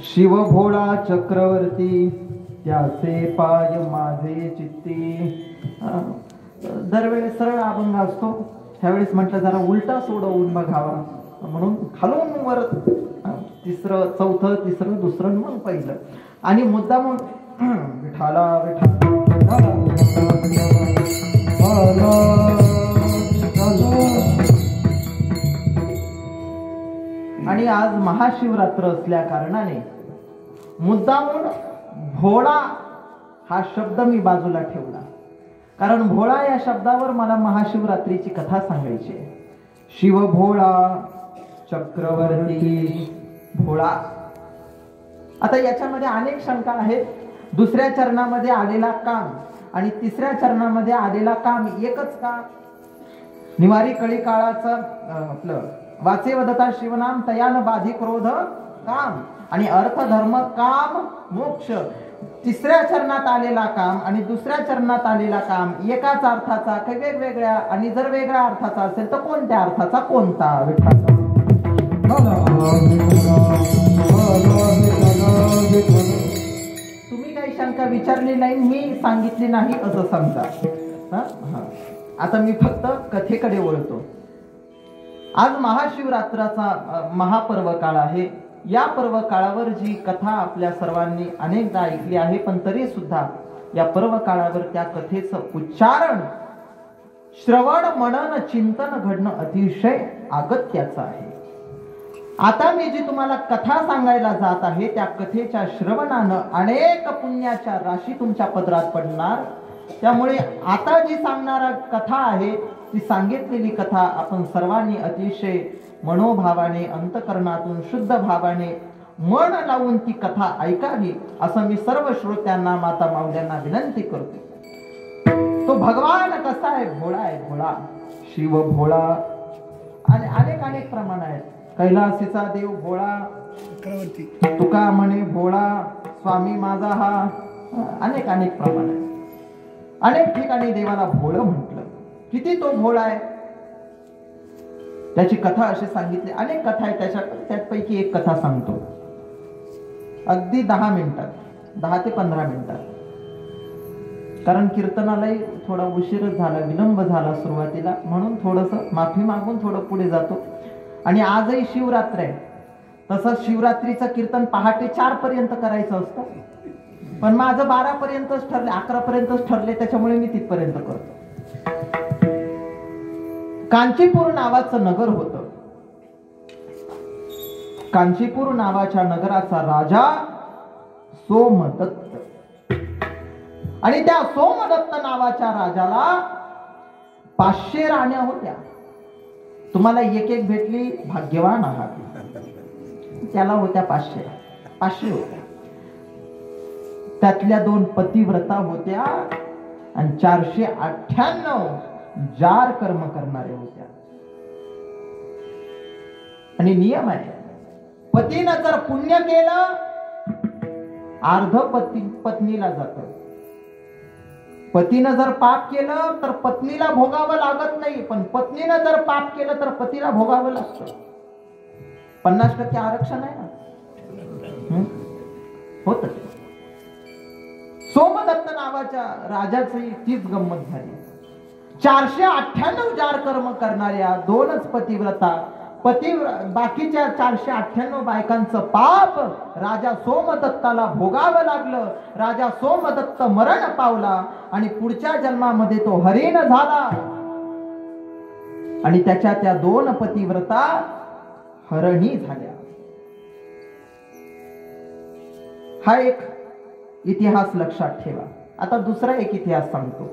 शिव भोळा चक्रवर्ती त्याचे पाय माझे चित्ती. दरवेळेस सरळ अभंग असतो, त्यावेळेस म्हटलं जरा उलटा सोडवून बघावा म्हणून खालून वर तिसरं चौथं तिसरं दुसरं मग पहिलं आणि मुद्दा मग विठाला आणि आज महाशिवरात्र असल्या कारणाने मुद्दामून भोळा हा शब्द मी बाजूला ठेवला, कारण भोळा या शब्दावर मला महाशिवरात्रीची कथा सांगायची आहे. शिव भोळा चक्रवर्ती भोळा. आता याच्यामध्ये अनेक शंका आहेत. दुसऱ्या चरणामध्ये आलेला काम आणि तिसऱ्या चरणामध्ये आलेला काम एकच का? निवारी कळी काळाचं आपलं वाचे वदता शिवनाम तयान बाधी क्रोध काम आणि अर्थ धर्म काम मोक्ष. तिसऱ्या चरणात आलेला काम आणि दुसऱ्या चरणात आलेला काम एकाच अर्थाचा काही वेगवेगळ्या, आणि जर वेगळ्या अर्थाचा असेल तर कोणत्या अर्थाचा कोणता? तुम्ही काही शंका विचारली नाही, मी सांगितली नाही असं समजा. आता मी फक्त कथेकडे वळतो. आज महाशिवरात्राचा महापर्व काळ आहे. या पर्व काळावर जी कथा आपल्या सर्वांनी अनेकदा ऐकली आहे, पण तरी सुद्धा या पर्व काळावर त्या कथेचं उच्चारण, श्रवण, मनन, चिंतन घडणं अतिशय अगत्याचं आहे. आता मी जी तुम्हाला कथा सांगायला जात आहे त्या कथेच्या श्रवणानं अनेक पुण्याच्या राशी तुमच्या पदरात पडणार. त्यामुळे आता जी सांगणारा कथा आहे ती सांगितलेली कथा आपण सर्वांनी अतिशय मनोभावाने, अंतकरणातून शुद्ध भावाने मन लावून ती कथा ऐकावी असं मी सर्व श्रोत्यांना, माता माऊल्यांना विनंती करतो. तो भगवान कसा आहे? भोळा आहे. भोळा, शिव भोळा. आणि अनेक अनेक प्रमाण आहेत. कैलासीचा देव भोळा, चक्रवर्ती, तुका म्हणे भोळा, स्वामी माझा हा, अनेक अनेक प्रमाण आहेत. अनेक ठिकाणी देवाला भोळ म्हटलं. किती तो भोळा आहे त्याची कथा अशी सांगितली. अनेक कथा आहेत त्यापैकी एक कथा सांगतो. अगदी 10 मिनिटात, 10 ते 15 मिनिटात, कारण कीर्तनालाही थोडा उशीरच झाला, विलंब झाला सुरुवातीला, म्हणून थोडस माफी मागून थोडं पुढे जातो. आणि आजही शिवरात्र आहे. तसंच शिवरात्रीचं कीर्तन पहाटे 4 पर्यंत करायचं असतं, पण माझं 12 पर्यंतच ठरले, 11 पर्यंतच ठरले, त्याच्यामुळे मी तिथपर्यंत करतो. कांचीपूर नावाचं नगर होतं. कांचीपूर नावाच्या नगराचा राजा सोमदत्त. आणि त्या सोमदत्त नावाच्या राजाला 500 राण्या होत्या. तुम्हाला एक एक भेटली, भाग्यवान आहात. त्याला होत्या 500 होत्या. त्यातल्या 2 पतिव्रता होत्या आणि 498 जार कर्म करणाऱ्या होत्या. आणि नियम आहे, पतीनं जर पुण्य केलं अर्ध पत्नीला जात, पतीनं जर पाप केलं तर पत्नीला भोगावं लागत नाही, पण पत्नीनं जर पाप केलं तर पतीला भोगावं लागतं. 50% आरक्षण आहे ना. होत सोमदत्त नावाच्या राजाची तीच गंमत झाली. 498 जार कर्म करणाऱ्या 2च पतिव्रता, बाकीच्या 498 बायकांचं पाप राजा सोमदत्ताला भोगावं लागलं. राजा सोमदत्त मरण पावला आणि पुढच्या जन्मामध्ये तो हरिण झाला आणि त्याच्या त्या 2 पतिव्रता हरणी झाल्या. हा एक इतिहास लक्षात ठेवा. आता दुसरा एक इतिहास सांगतो.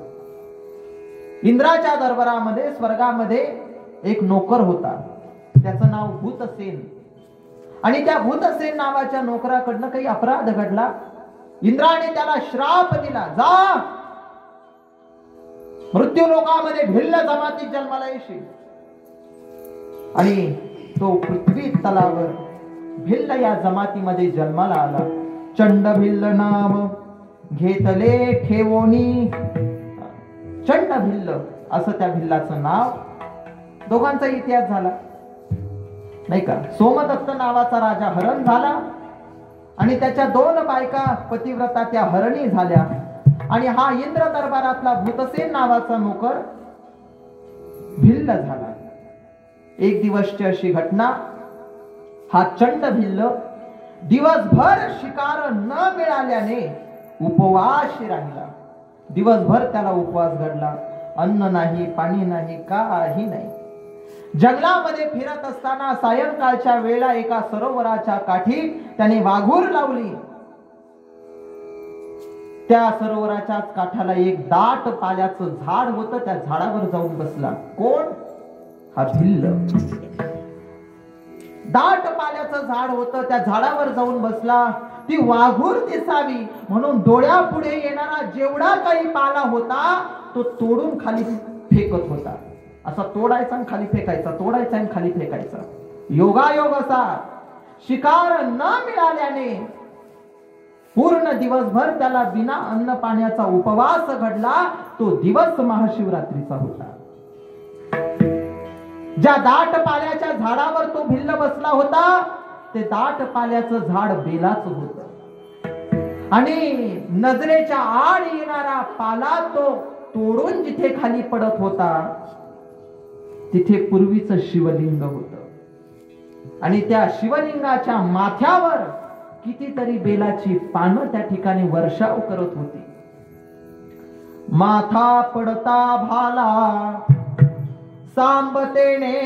इंद्राच्या दरबारामध्ये स्वर्गामध्ये एक नोकर होता, त्याचं नाव भूतसेन. आणि त्या भूतसेन नावाच्या नोकराकडनं काही अपराध घडला. इंद्राने त्याला श्राप दिला, जा मृत्यू लोकामध्ये भिल्ल जमातीत जन्माला येशील. आणि तो पृथ्वी तलावर भिल्ल या जमातीमध्ये जन्माला आला. चंड भिल्ल नाम घेतले ठेवोनी, चंड भिल्ल असं त्या भिल्लाचं नाव. दोघांचा इतिहास झाला नाही का. सोमदत्त नावाचा राजा हरण झाला आणि त्याच्या 2 बायका पतिव्रता त्या हरणी झाल्या. आणि हा इंद्र दरबारातला भूतसेन नावाचा नोकर भिल्ल झाला. एक दिवसची अशी घटना, हा चंड भिल्ल दिवसभर शिकार न मिळाल्याने उपवास राहिला. दिवसभर त्याला उपवास घडला. अन्न नाही, पाणी नाही, काही नाही. जंगलामध्ये फिरत असताना सायंकाळच्या वेळा एका सरोवराच्या काठी त्याने वाघूर लावली. त्या सरोवराच्या काठाला एक दाट पाल्याचं झाड होतं, त्या झाडावर जाऊन बसला. कोण? हा भिल्ल. दाट पाल्याचं झाड होतं, त्या झाडावर जाऊन बसला. ती वाघूर दिसावी म्हणून डोळ्यापुढे येणारा जेवढा काही पाला होता तो तोडून खाली फेकत होता. असा तोडायचा आणि खाली फेकायचा, तोडायचा आणि खाली फेकायचा. योगायोग असा शिकार न मिळाल्याने पूर्ण दिवसभर त्याला बिना अन्न पाण्याचा उपवास घडला. तो दिवस महाशिवरात्रीचा होता. ज्या दाट पाल्याच्या झाडावर तो भिल्ल बसला होता ते दाट पाल्याचं झाड बेलाच होत. आणि नजरेच्या आड येणारा पाला तो तोडून जिथे खाली पडत होता तिथे पूर्वीचं शिवलिंग होत. आणि त्या शिवलिंगाच्या माथ्यावर कितीतरी बेलाची पानं त्या ठिकाणी वर्षाव करत होती. माथा पडता भाला सांबतेने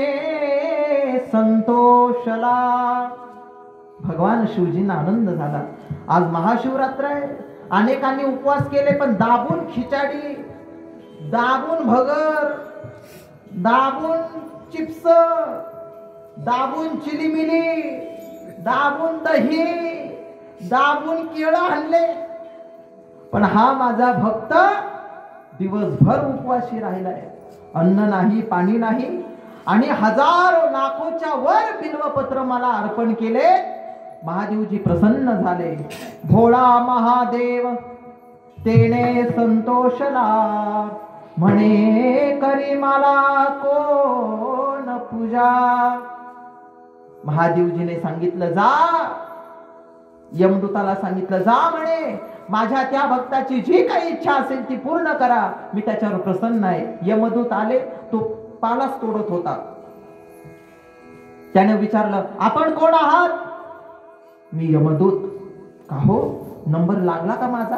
संतोषला. भगवान शिवजींना आनंद झाला. आज महाशिवरात्र आहे. अनेकांनी उपवास केले, पण दाबून खिचडी, दाबून भगर, दाबून चिप्स, दाबून चिलीमिली, दाबून दही, दाबून केळं आणले. पण हा माझा भक्त दिवसभर उपवासी राहिलाय. अन्न नाही, पाणी नाही, आणि हजारो लाखोच्या वर बिल्वपत्र मला अर्पण केले. महादेवजी प्रसन्न झाले. भोळा महादेव तेने संतोषला, म्हणे करी मला कोण पूजा. महादेवजीने सांगितलं जा, यमदूताला सांगितलं जा, म्हणे माझ्या त्या भक्ताची जी काही इच्छा असेल ती पूर्ण करा, मी त्याच्यावर प्रसन्न आहे. यमदूत आले, तो पालाच तोडत होता. त्याने विचारलं, आपण कोण आहात? मी यमदूत. का हो, नंबर लागला का माझा?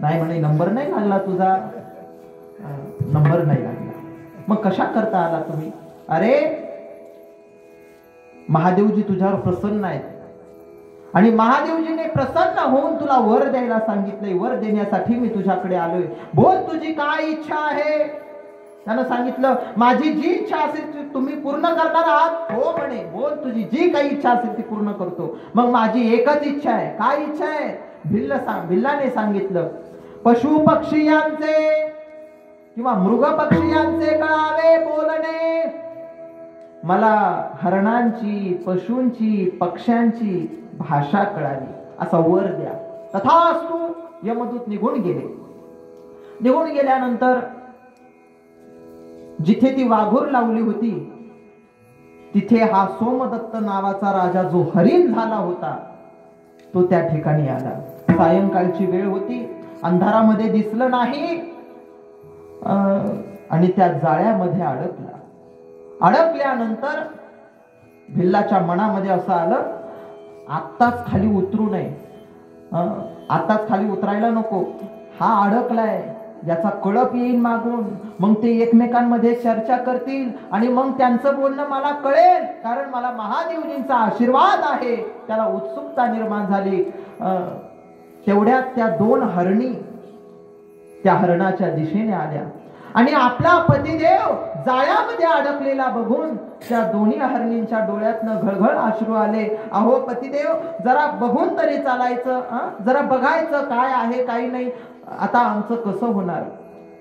नाही म्हणे, नंबर नाही लागला तुझा, नंबर नाही लागला. मग कशा करता आला तुम्ही? अरे महादेवजी तुझ्यावर प्रसन्न आहेत आणि महादेवजीने प्रसन्न होऊन तुला वर द्यायला सांगितलंय. वर देण्यासाठी मी तुझ्याकडे आलोय. बोल तुझी काय इच्छा आहे? त्यानं सांगितलं, माझी जी इच्छा असेल ती तुम्ही पूर्ण करणार आहात? हो म्हणे, बोल तुझी जी काही इच्छा असेल ती पूर्ण करतो. मग माझी एकच इच्छा आहे. काय इच्छा आहे? भिल्लाने सांगितलं, पशु पक्षीयांचे किंवा मृग पक्षीयांचे कळावे बोलणे. मला हरणांची, पशूंची, पक्ष्यांची भाषा कळावी, असा वर द्या. तथास्तु. यमदूत निघून गेले. निघून गेल्यानंतर जिथे ती वाघूर लावली होती तिथे हा सोमदत्त नावाचा राजा जो हरिण झाला होता तो त्या ठिकाणी आला. सायंकाळची वेळ होती, अंधारामध्ये दिसलं नाही आणि त्या जाळ्यामध्ये अडकला. अडकल्यानंतर भिल्लाच्या मनामध्ये असं आलं, आत्ताच खाली उतरू नये, आत्ताच खाली उतरायला नको, हा अडकलाय, याचा कळप येईल मागून, मग ते एकमेकांमध्ये चर्चा करतील आणि मग त्यांचं बोलणं मला कळेल, कारण मला महादेवजींचा आशीर्वाद आहे. त्याला उत्सुकता निर्माण झाली. तेवढ्यात त्या 2 हरणी त्या हरणाच्या दिशेने आल्या आणि आपला पतिदेव जाळ्यामध्ये अडकलेला बघून त्या दोन्ही हरणींच्या डोळ्यातनं घळघळ अश्रू आले. अहो पतिदेव, जरा बघून तरी चालायचं, जरा बघायचं काय आहे काही नाही, आता आमचं कसं होणार.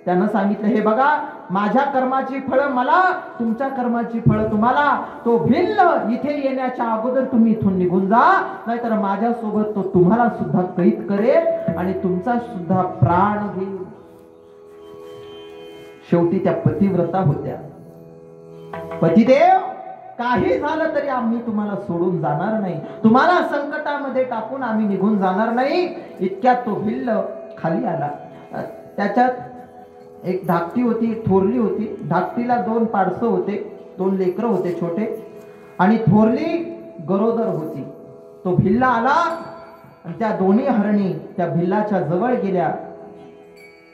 त्यानं सांगितलं, हे बघा, माझ्या कर्माची फळं मला, तुमच्या कर्माची फळं तुम्हाला. तो भिल्ल इथे येण्याच्या अगोदर तुम्ही इथून निघून जा, नाहीतर माझ्यासोबत तो तुम्हाला सुद्धा कैद करेल आणि तुमचा सुद्धा प्राण घेईल. शेवटी त्या पतिव्रता होत्या. पतिदेव, काही झालं तरी आम्ही तुम्हाला सोडून जाणार नाही, तुम्हाला संकटामध्ये टाकून आम्ही निघून जाणार नाही. इतक्यात तो भिल्ल खाली आला. त्याच्यात एक धाकटी होती, थोरली होती. धाकटीला 2 पाडसं होते, 2 लेकरं होते छोटे, आणि थोरली गरोदर होती. तो भिल्ला आला आणि त्या दोन्ही हरणी त्या भिल्लाच्या जवळ गेल्या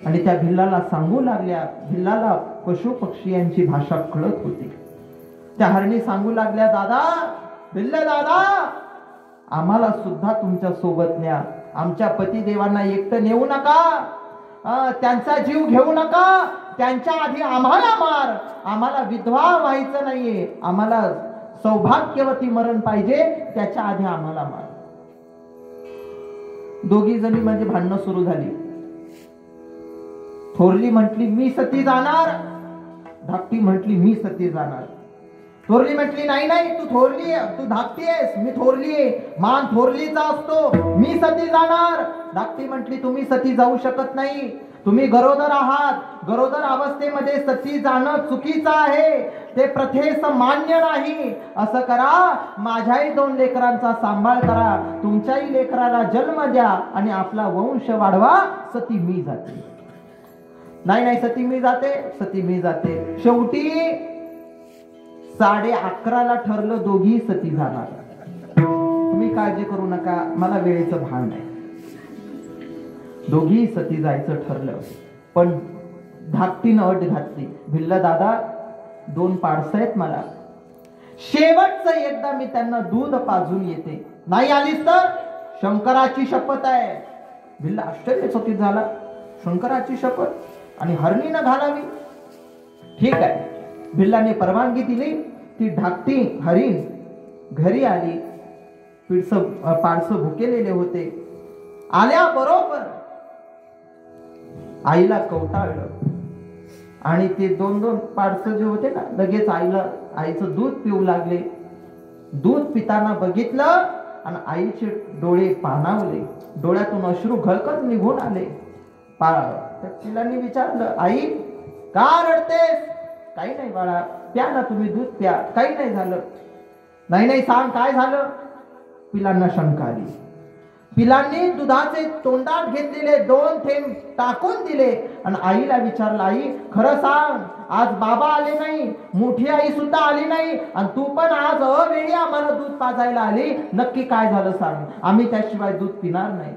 आणि त्या भिल्लाला सांगू लागल्या. भिल्लाला पशु पक्षी यांची भाषा कळत होती. त्या हरणी सांगू लागल्या, दादा, भिल्ल दादा, आम्हाला सुद्धा तुमच्या सोबत न्या, आमच्या पतिदेवांना एकटं नेऊ नका, त्यांचा जीव घेऊ नका, त्यांच्या आधी आम्हाला मार, आम्हाला विधवा व्हायचं नाहीये, आम्हाला सौभाग्यवती मरण पाहिजे, त्याच्या आधी आम्हाला मार. दोघी जणी म्हणजे भांडणं सुरू झाली. थोरली म्हटली, मी सती जाणार. धाकटी म्हटली, मी सती जाणार. थोरली म्हटली, नाही नाही, तू थोरली आहे, तू धाकटी आहेस, मी थोरली आहे, मान थोरलीचा असतो, मी सती जाणार. धाकटी म्हटली, तुम्ही सती जाऊ शकत नाही, तुम्ही गरोदर आहात, गरोदर अवस्थेमध्ये सती जाणं चुकीचं आहे, ते प्रथेस मान्य नाही. असं करा, माझ्याही 2 लेकरांचा सांभाळ करा, तुमच्याही लेकराला जन्म द्या आणि आपला वंश वाढवा, सती मी जाते. नाही नाही, सती मी जाते, सती मी जाते. शेवटी 11:30ला ठरलं, दोघी सती जाणार. तुम्ही काळजी करू नका, मला वेळेचं भान नाही. दोघी सती जायचं ठरलं, पण धाकटीनं अट घातली, भिल्ल दादा, 2 पाडसं आहेत मला, शेवटचं एकदा मी त्यांना दूध पाजून येते, नाही आलीस तर शंकराची शपथ आहे. भिल्ल आश्चर्यचकित झाला, शंकराची शपथ आणि हरणीनं घालावी. ठीक आहे, भिल्लाने परवानगी दिली. ती धाकटी हरीण घरी आली. पाडसं भुकेलेले होते. आल्याबरोबर आईला कवटाळलं आणि ते 2-2 पाडसं जे होते ना, लगेच आईचं दूध पिऊ लागले. दूध पिताना बघितलं आणि आईचे डोळे पाणावले, डोळ्यातून अश्रू घळकत निघून आले. तिलांनी विचारलं, आई का रडतेस? काही नाही बाळा, प्या ना, तुम्ही दूध प्या, काही नाही झालं. नाही नाही, सांग काय झालं. पिलांना शंका आली. पिलांनी दुधाचे तोंडात घेतलेले 2 थेंब टाकून दिले आणि आईला विचारलं, आई खरं सांग, आज बाबा आले नाही, मोठी आई सुद्धा आली नाही आणि तू पण आज अवेळी आम्हाला दूध पाजायला आली, नक्की काय झालं सांग, आम्ही त्याशिवाय दूध पिणार नाही.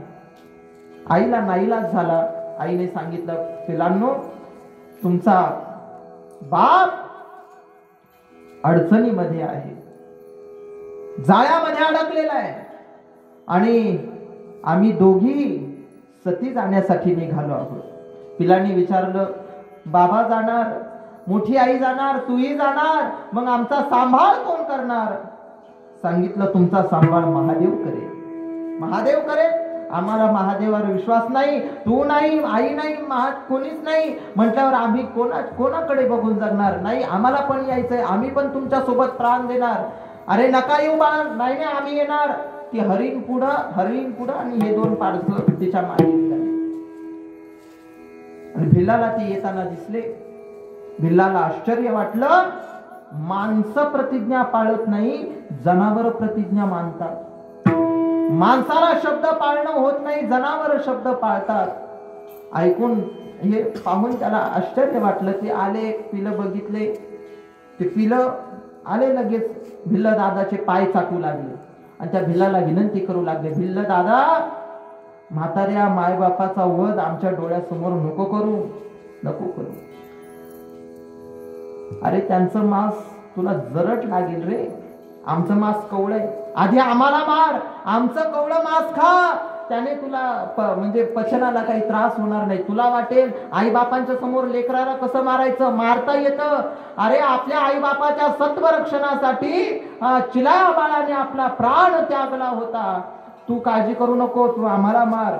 आईला नाईलाज झाला. आईने सांगितलं, पिलांनो, तुमचा बाप अडचणीमध्ये आहे, जाळ्यामध्ये अडकलेला आहे आणि आम्ही दोघी सती जाण्यासाठी निघालो आहोत. पिलांनी विचारलं, बाबा जाणार, मोठी आई जाणार, तूही जाणार, मग आमचा सांभाळ कोण करणार? सांगितलं, तुमचा सांभाळ महादेव करेल. महादेव करेल? आम्हाला महादेवावर विश्वास नाही, तू नाही, आई नाही, कोणीच नाही म्हटल्यावर आम्ही कोणाकडे बघून जगणार? नाही, आम्हाला पण यायचंय, आम्ही पण तुमच्या सोबत प्राण देणार. अरे नका येऊ बाळा. नाही नाही, आम्ही येणार. ती हरिण पुढं आणि हे 2 पाडसं तिच्या मागे. आणि भिल्लाला ते येताना दिसले. भिल्लाला आश्चर्य वाटलं. माणसं प्रतिज्ञा पाळत नाही, जनावर प्रतिज्ञा मानतात. माणसाला शब्द पाळणं होत नाही, जनावर शब्द पाळतात. ऐकून हे पाहून त्याला आश्चर्य वाटलं. ते आले, पिलं बघितले. ते पिलं आले, लगेच भिल्ल दादाचे पाय चाटू लागले आणि त्या भिल्लाला विनंती करू लागले, भिल्ल दादा, म्हाताऱ्या मायबापाचा वध आमच्या डोळ्यासमोर नको करू, नको करू. अरे त्यांचं मांस तुला जरट लागेल रे, आमचं मांस कवळ आहे, आधी आम्हाला मार, आमचं कवळं मांस खा, त्याने तुला म्हणजे पचनाला काही त्रास होणार नाही. तुला वाटेल आई बापांच्या समोर लेकराला कसं मारायचं, मारता येतं. अरे आपल्या आई बापाच्या सत्वरक्षणासाठी चिलाया बाळाने आपला प्राण त्यागला होता. तू काळजी करू नको, तू आम्हाला मार.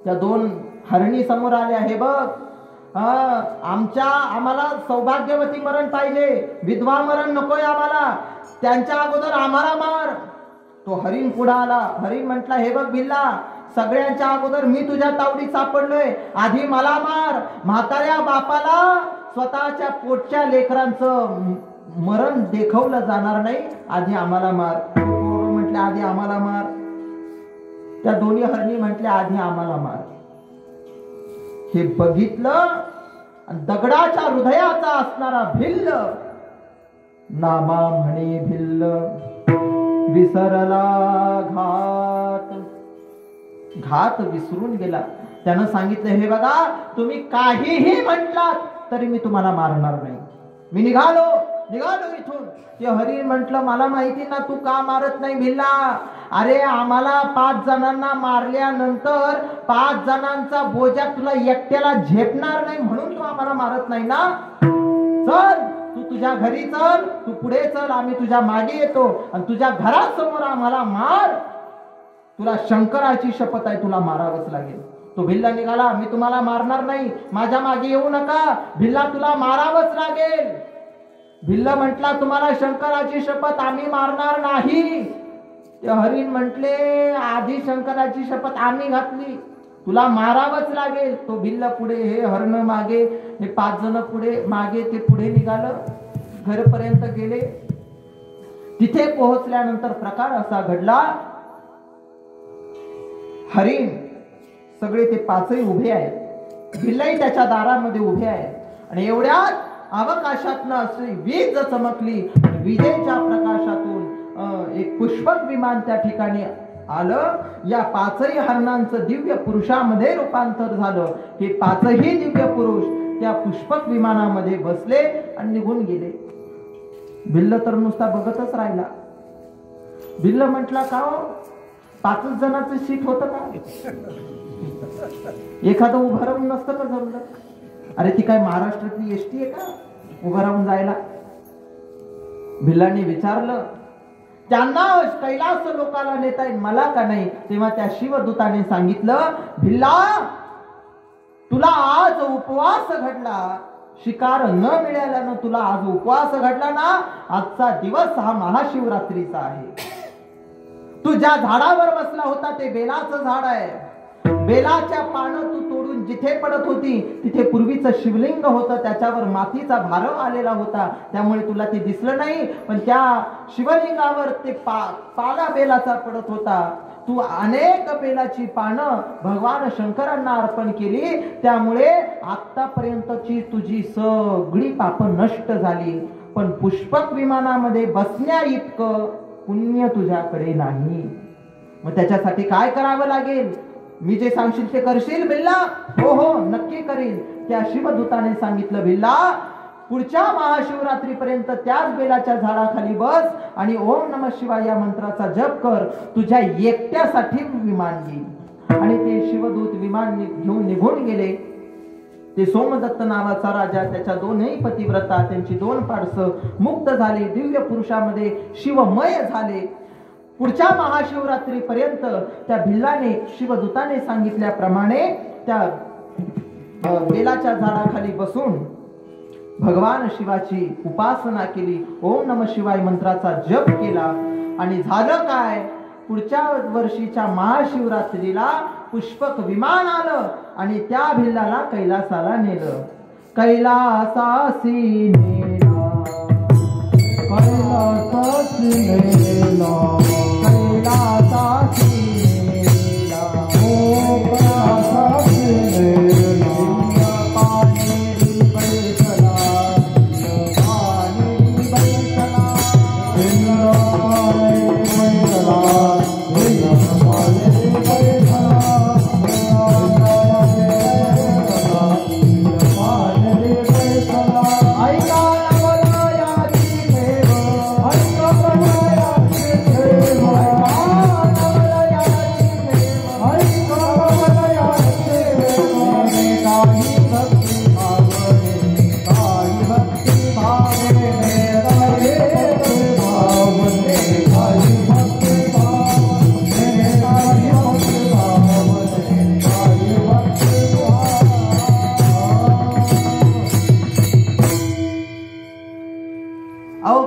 त्या दोन हरणी समोर आल्या, हे बघ, आम्हाला सौभाग्यवती मरण पाहिजे, विधवा मरण नकोय आम्हाला, त्यांच्या अगोदर आम्हाला मार. तो हरिण पुढे आला. हरिण म्हटला, हे बघ भिल्ला, सगळ्यांच्या अगोदर मी तुझ्या तावडीत सापडलोय, आधी मला मार. म्हाताऱ्या बापाला स्वतःच्या पोटच्या लेकरांचं मरण देखवलं जाणार नाही, आधी आम्हाला मार. म्हटले आधी आम्हाला मार. त्या दोन्ही हरणी म्हटल्या आधी आम्हाला मार. हे बघितलं, दगडाच्या हृदयाचा असणारा भिल्ल नामा म्हणे भिल्ल विसरला घात. घात विसरून गेला. त्यानं सांगितलं, हे बघा, तुम्ही काहीही म्हटलात तरी मी तुम्हाला मारणार नाही, मी निघालो इथून. ते हरिण म्हटलं, मला माहिती ना तू का मारत नाही भिल्ला. अरे आम्हाला 5 जणांना मारल्यानंतर 5 जणांचा बोजा तुला एकट्याला झेपणार नाही म्हणून तू आम्हाला मारत नाही ना. चल तू तुझ्या घरी चल, तू पुढे चल, आम्ही तुझ्या मागे येतो आणि तुझ्या घरासमोर आम्हाला मार. तुला शंकराची शपथ आहे, तुला मारावंच लागेल. तो भिल्ला निघाला, मी तुम्हाला मारणार नाही, माझ्या मागे येऊ नका, भिल्ला तुला मारावंच लागेल. भिल्ल म्हटला, तुम्हाला शंकराची शपथ, आम्ही मारणार नाही. ते हरिण म्हटले, आधी शंकराची शपथ आम्ही घातली, तुला मारावंच लागेल. तो भिल्ल पुढे, हे हरण मागे, हे 5 जण पुढे, मागे ते पुढे निघालं, घरपर्यंत गेले. तिथे पोहोचल्यानंतर प्रकार असा घडला, हरिण सगळे ते 5ही उभे आहेत, भिल्लही त्याच्या दारामध्ये उभे आहेत. आणि एवढ्यात आकाशातनं अशी वीज चमकली. विजेच्या प्रकाशातून एक पुष्पक विमान त्या ठिकाणी आलं. या 5ही हरणांचं दिव्य पुरुषामध्ये रूपांतर झालं. हे 5ही दिव्य पुरुष त्या पुष्पक विमानामध्ये बसले आणि निघून गेले. भिल्ल तर नुसता बघतच राहिला. भिल्ल म्हटला, का 5 जणांचं सीट होतं का, एखादं उभं राहून नसतं का जमलं. अरे ती काय महाराष्ट्रातली एसटी आहे का उभं राहून जायला. भिल्लाने विचारलं, त्यांना कैलास लोकाला नेता येईल, मला का नाही. तेव्हा त्या शिवदूताने सांगितलं, भिल्ला तुला आज उपवास घडला, शिकार न मिळाल्यानं तुला आज उपवास घडला ना, आजचा दिवस हा महाशिवरात्रीचा आहे. तू ज्या झाडावर बसला होता ते बेलाचं झाड आहे. बेलाच्या पानं तू तोडून जिथे पडत होती तिथे पूर्वीचं शिवलिंग होतं, त्याच्यावर मातीचा भारव आलेला होता, त्यामुळे तुला ते दिसलं नाही. पण त्या शिवलिंगावर ते पाला बेलाचा पडत होता. तू अनेक बेलाची पानं भगवान शंकरांना अर्पण केली, त्यामुळे आतापर्यंतची तुझी सगळी पापं नष्ट झाली. पण पुष्पक विमानामध्ये बसण्या इतकं पुण्य तुझ्याकडे नाही. मग त्याच्यासाठी काय करावं लागेल, मी जे सांगशील ते करशील भिल्ला. हो हो नक्की करील. त्या शिवदूताने सांगितलं, भिल्ला पुढच्या महाशिवरात्रीपर्यंत त्याच बेलाच्या झाडाखाली बस आणि ओम नमः शिवाय या मंत्राचा जप कर, तुझ्या एकट्यासाठी विमान येईल. आणि ते शिवदूत विमान घेऊन निघून गेले. ते सोमदत्त नावाचा राजा, त्याच्या 2ही पतिव्रता, त्यांची 2 पाडसं मुक्त झाली, दिव्य पुरुषामध्ये शिवमय झाले. पुढच्या महाशिवरात्रीपर्यंत त्या भिल्लाने शिवदूताने सांगितल्याप्रमाणे त्या बेलाच्या झाडाखाली बसून भगवान शिवाची उपासना केली, ओम नमः शिवाय मंत्राचा जप केला. आणि झालं काय, पुढच्या वर्षीच्या महाशिवरात्रीला पुष्पक विमान आलं आणि त्या भिल्लाला कैलासाला नेलं. कैलासासी नेला, कैलासासी नेला, कैलासासी नेला, ओ कैलासासी नेला. पानेरी बैसला, पानेरी बैसला,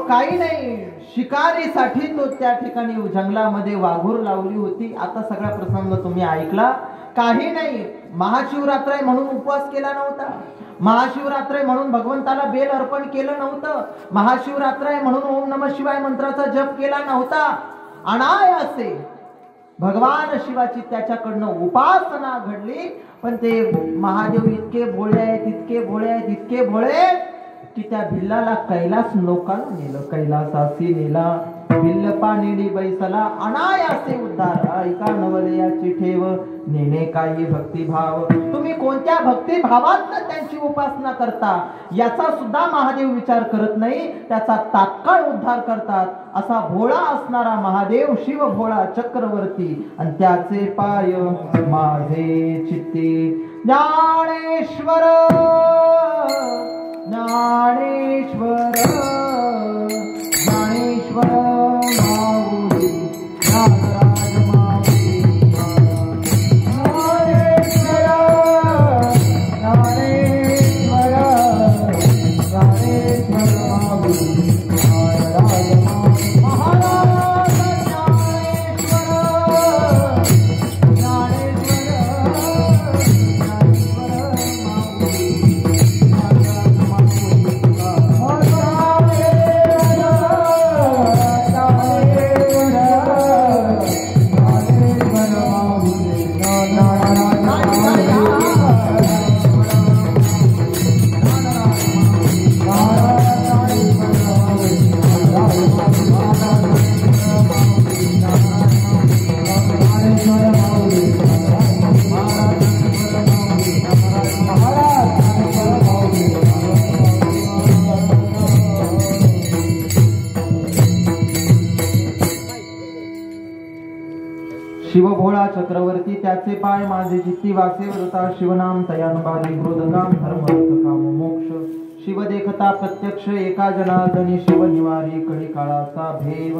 काही नाही, शिकारीसाठी तो त्या ठिकाणी जंगलामध्ये वाघूर लावली होती. आता सगळा प्रसंग तुम्ही ऐकला. काही नाही, महाशिवरात्र आहे म्हणून उपवास केला नव्हता, महाशिवरात्र आहे म्हणून भगवंताला बेल अर्पण केलं नव्हतं, महाशिवरात्र आहे म्हणून ओम नमः शिवाय मंत्राचा जप केला नव्हता. अनायासे भगवान शिवाची त्याच्याकडनं उपासना घडली. पण ते महादेव इतके भोळे आहेत, इतके भोळे आहेत, इतके भोळे की त्या भिल्लाला कैलास लोकाला नेलं. कैलासासी नेला, भिल्ल पानेडी बैसला, अनायासे उद्धार. ऐका नवलयाची ठेव, नेणे काही भक्तिभाव. तुम्ही कोणत्या भक्तिभावात त्यांची उपासना करता याचा सुद्धा महादेव विचार करत नाही, त्याचा तात्काळ उद्धार करतात. असा भोळा असणारा महादेव शिव भोळा चक्रवर्ती, आणि त्याचे पाय माझे चित्ती. ज्ञानेश्वर ज्ञानेश्वर ज्ञानेश्वर माऊली, ज्ञानराज माऊली. ज्ञानेश्वर ज्ञानेश्वर ज्ञानेश्वर माऊली, ज्ञानराज माऊली. महाराज ज्ञानेश्वर शिवभोळा चक्रवर्ती, त्याचे पाय माझे चित्ती. वासे वरता शिवनाम तयानुबारी, मृदंगाम धर्म अर्थ काम मोक्ष. शिव देखता प्रत्यक्ष, एका जनार्दनी शिव निवारी, कळी काळाचा भेव.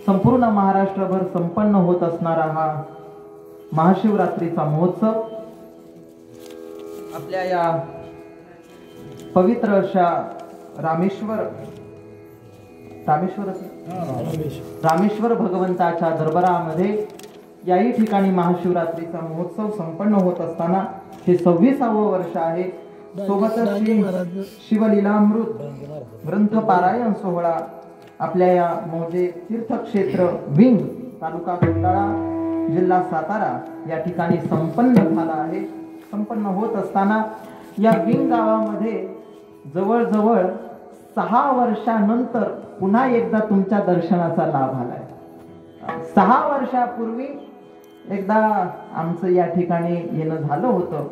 संपूर्ण महाराष्ट्रभर संपन्न होत असणारा हा महाशिवरात्रीचा महोत्सव आपल्या या पवित्र अशा रामेश्वर भगवंताच्या दरबारामध्ये याही ठिकाणी महाशिवरात्रीचा महोत्सव संपन्न होत असताना हे 26वे वर्ष आहे. सोबतच शिवलीलामृत ग्रंथ पारायण सोहळा आपल्या या मौजे तीर्थक्षेत्र विंग, तालुका खंडाळा, जिल्हा सातारा या ठिकाणी संपन्न झाला आहे. संपन्न होत असताना या विंग गावामध्ये जवळजवळ 6 वर्षानंतर पुन्हा एकदा तुमच्या दर्शनाचा लाभ आलाय. 6 वर्षापूर्वी एकदा आमचं या ठिकाणी येणं झालं होतं.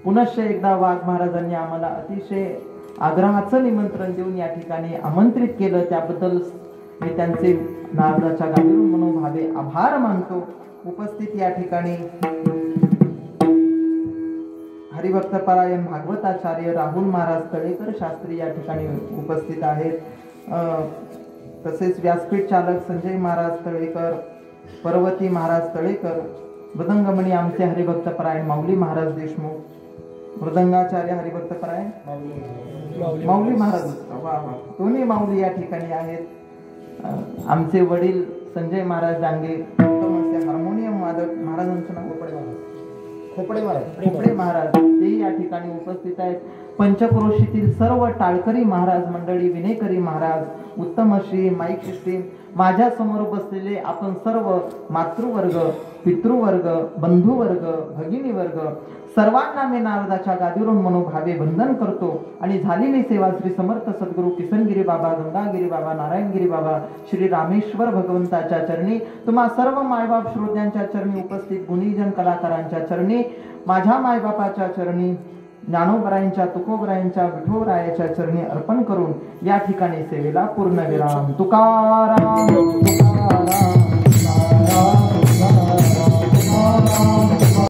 पुनश्च एकदा वाघ महाराजांनी आम्हाला अतिशय आग्रहाचं निमंत्रण देऊन या ठिकाणी आमंत्रित केलं. त्याबद्दल मी त्यांचे नारदाच्या गादीवरून मनोभावे आभार मानतो. उपस्थित या ठिकाणी हरिभक्त परायण भागवताचार्य राहुल महाराज तळेकर शास्त्री या ठिकाणी उपस्थित आहेत. तसेच व्यासपीठ चालक संजय महाराज तळेकर, पर्वती महाराज तळेकर, मृदंगमणी आमचे हरिभक्त परायण माऊली महाराज देशमुख, मृदंगाचार्य हरिभक्त परायण माऊली महाराज. वा वा, दोन्ही माऊली या ठिकाणी आहेत. आमचे वडील संजय महाराज डांगे, उत्तम असे हार्मोनियम वादक. महाराजांचं नाव पडेल खोपडे महाराज तेही या ठिकाणी उपस्थित आहेत. पंचक्रोशीतील सर्व टाळकरी महाराज मंडळी, विनेकरी महाराज, उत्तमश्री, माईक सिस्टीम, माझ्या समोर बसलेले आपण सर्व मातृवर्ग, पितृवर्ग, बंधुवर्ग, भगिनी वर्ग सर्वांना मी नारदाच्या गादीवरून मनोभावे वंदन करतो आणि झालेली सेवा श्री समर्थ सद्गुरू किसनगिरी बाबा, गंगागिरी बाबा, नारायणगिरी बाबा, श्री रामेश्वर भगवंताच्या चरणी, तुम्हा सर्व मायबाप श्रोत्यांच्या चरणी, उपस्थित गुणीजन कलाकारांच्या चरणी, माझ्या मायबापाच्या चरणी, ज्ञानोबरायांच्या, तुकोबरायांच्या, विठोबरायाच्या चरणी अर्पण करून या ठिकाणी सेवेला पूर्णविराम. तुकाराम तुकाराम तुकाराम.